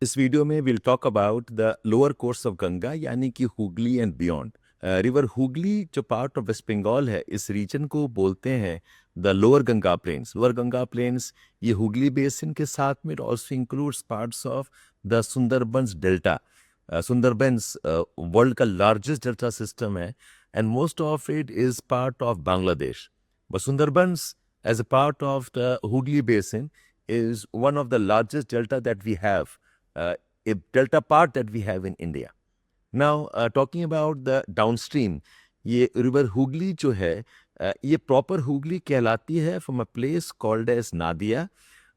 इस वीडियो में will talk about the lower course of Ganga यानी कि Hooghly and beyond. River Hooghly जो पार्ट ऑफ वेस्ट बंगाल है, इस रीजन को बोलते हैं the lower Ganga plains. Lower Ganga plains ये हुगली बेसिन के साथ में also includes parts of the Sundarbans delta. Sundarbans world का लार्जेस्ट डेल्टा सिस्टम है and most of it is part of Bangladesh. But Sundarbans as a part of the Hooghly basin is one of the largest delta that we have, a delta part that we have in India. Now, talking about the downstream, ये river Hooghly जो है, ये proper Hooghly कहलाती है from a place called as Nadia,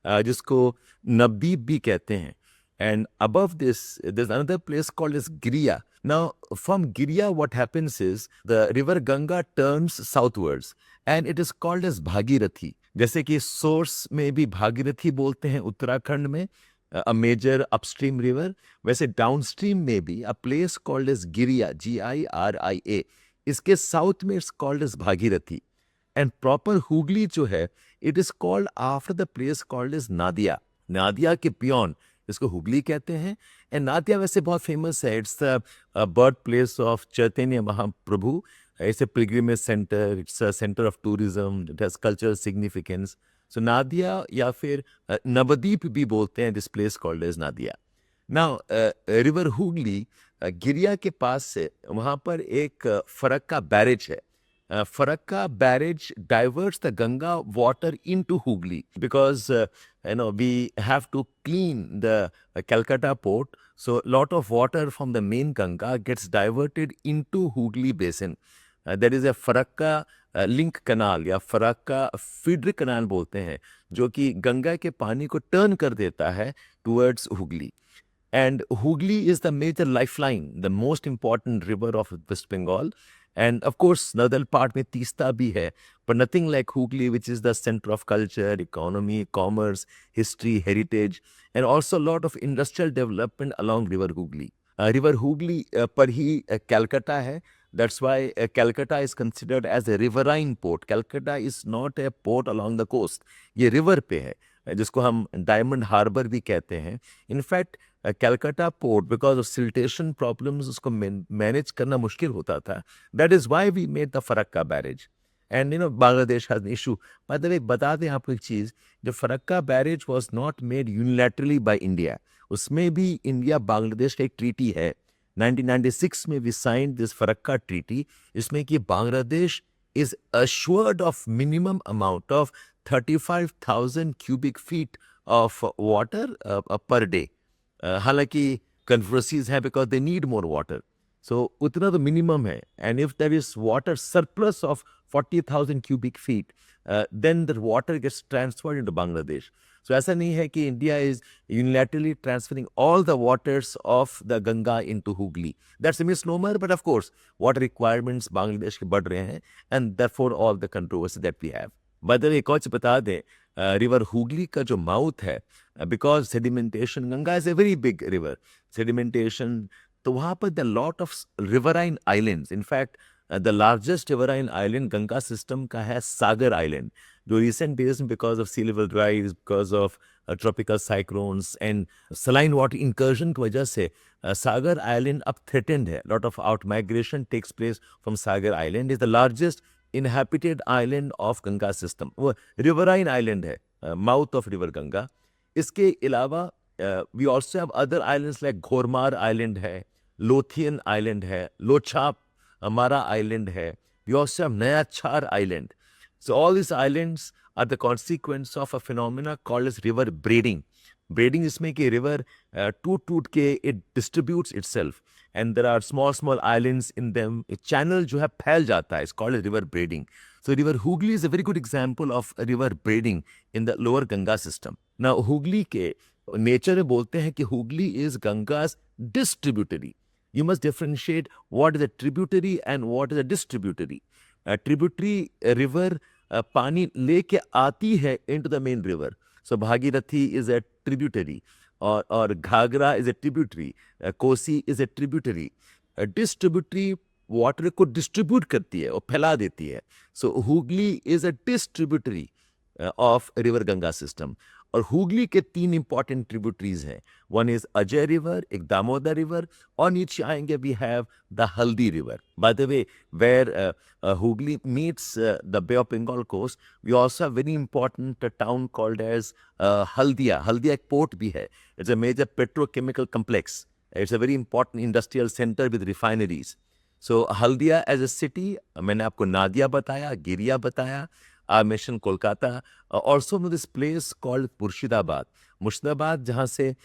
जिसको नबदीप भी कहते हैं. And above this there is another place called as Giria. Now from Giria what happens is the river Ganga turns southwards and it is called as Bhagirathi. जैसे कि सोर्स में भी भागीरथी बोलते हैं उत्तराखंड में, a major upstream river. वैसे डाउनस्ट्रीम में भी a place called as Giria, Giria, इसके साउथ में it's called as Bhagirathi. And proper Hooghly जो है, it is called after the place called as Nadia. Nadia के बियॉन्ड इसको हुगली कहते हैं. एंड नादिया वैसे बहुत फेमस है. It's the birth place of Chaitanya Mahaprabhu. It's a pilgrimage centre, it's a centre of tourism, it has cultural significance. So Nadia या फिर नवद्वीप भी बोलते हैं this place called as Nadia. Now river Hooghly Giria के पास से वहाँ पर एक फरक्का बैरेज है. Farakka barrage diverts the Ganga water into Hooghly because we have to clean the Calcutta port, so lot of water from the main Ganga gets diverted into Hooghly basin. There is a Farakka link canal या Farakka feeder कनाल बोलते हैं, जो कि गंगा के पानी को turn कर देता है towards Hooghly. And Hooghly is the major lifeline, the most important river of West Bengal. And of course, northern part में तीस्ता भी है, but nothing like Hooghly, which is the center of culture, economy, commerce, history, heritage, and also a lot of industrial development along river Hooghly. River Hooghly पर ही Calcutta है. That's why Calcutta is considered as a riverine port. Calcutta is not a port along the coast. ये river पे है, जिसको हम diamond harbour भी कहते हैं. In fact Calcutta port because of siltation problems उसको मैनेज करना मुश्किल होता था. That is why we made the Farakka barrage. And Bangladesh has an issue. मतलब एक बता दें आपको एक चीज़, जो Farakka barrage was not made unilaterally by India. उसमें भी इंडिया बांग्लादेश का एक ट्रीटी है. 1996 में we signed this Farakka treaty. इसमें कि Bangladesh is assured of minimum amount of 35,000 cubic feet of water per day. हालांकि controversies हैं because they need more water. So उतना तो minimum है. And if there is water surplus of 40,000 cubic feet, then the water gets transferred into Bangladesh. So ऐसा नहीं है कि India is unilaterally transferring all the waters of the Ganga into Hooghly. That's a misnomer, but of course, water requirements Bangladesh के बढ़ रहे हैं, and therefore all the controversy that we have. By the way, एक और चीज़ बता दें, river Hooghly का जो माउथ है, because sedimentation, Ganga is a very big river, sedimentation, तो वहाँ पर the lot of riverine islands. In fact the largest riverine island Ganga system का है सागर आइलैंड, जो रिसेंट डेज में because of sea level rise, because of tropical cyclones and saline water incursion की वजह से सागर आइलैंड अब थ्रेटेंड है. Lot of out migration takes place from Sagar island. Is the largest inhabited island of Ganga system. वो riverine island है, mouth of river Ganga. इसके अलावा we also have other islands like Ghoramara island है, लोथियन आइलैंड है, लोछाप हमारा आइलैंड है. We also have Nayachar island. So all this islands are the consequence of a phenomena called as river braiding. Braiding इसमें कि river टूट टूट के it distributes itself and there are small small islands in them. A channel जो है फैल जाता है, it's called a river braiding. So river Hooghly is a very good example of a river braiding in the lower Ganga system. Now Hooghly के nature में बोलते हैं कि Hooghly is Ganga's distributary. You must differentiate what is a tributary and what is a distributary. A tributary river पानी लेके आती है into the main river. So Bhagirathi is a tributary. और Ghaghara is a tributary, Kosi is a tributary. Distributary water को distribute करती है और फैला देती है. सो Hooghly is a distributary of river Ganga system. और हुगली के 3 इंपॉर्टेंट ट्रिब्यूटरीज हैं. वन इज अजय रिवर, एक दामोदर रिवर, और नीचे आएंगे वी हैव द हल्दी river. By the way, where Hooghly meets the Bay of Bengal coast, we also have very important town called as Haldia. Haldia एक port भी है. It's a major petrochemical complex. It's a very important industrial center with refineries. So Haldia as a city, मैंने आपको नादिया बताया, गिरिया बताया. I mentioned Kolkata. Also know this place called Murshidabad. Murshidabad, जहाँ से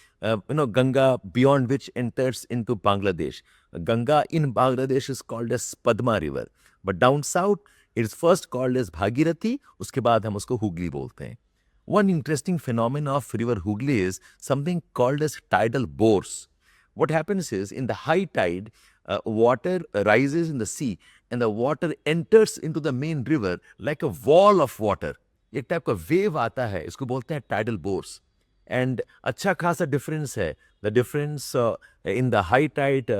Ganga, beyond which enters into Bangladesh. Ganga in Bangladesh is called as Padma River. But down south, it is first called as Bhagirathi, उसके बाद हम उसको हुगली बोलते हैं. One interesting phenomenon of river Hooghly is something called as tidal bores. What happens is, in the high tide, water rises in the sea and the water enters into the main river like a wall of water. एक type का wave आता है, इसको बोलते हैं tidal bores. And अच्छा खासा difference है. The difference in the high tide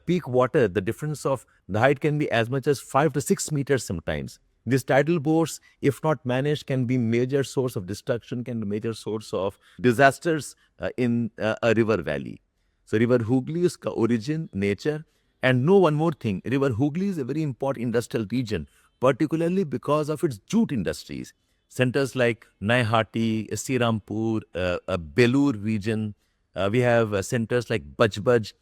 peak water, the difference of the height can be as much as 5 to 6 meters sometimes. These tidal bores, if not managed, can be major source of destruction, can be major source of disasters in a river valley. So River Hooghly is ka origin, nature, and know one more thing. River Hooghly is a very important industrial region, particularly because of its jute industries. Centers like Naihati, Srirampur, Belur region. We have centers like Bajbaj.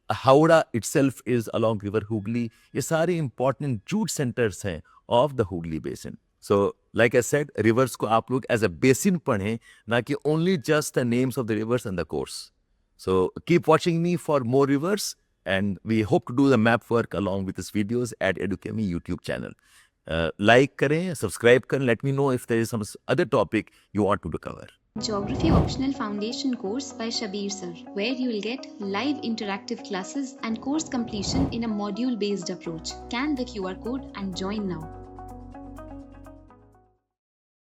Howrah itself is along River Hooghly. ये सारे important jute centers हैं of the Hooghly basin. So, like I said, rivers को आप लोग as a basin पढ़ें, ना कि only just the names of the rivers and the course. So, keep watching me for more rivers, and we hope to do the map work along with these videos at Educami YouTube channel. Like करें, subscribe करें. Let me know if there is some other topic you want to cover. Geography Optional Foundation course by Shabir Sir, where you will get live interactive classes and course completion in a module-based approach. Scan the QR code and join now.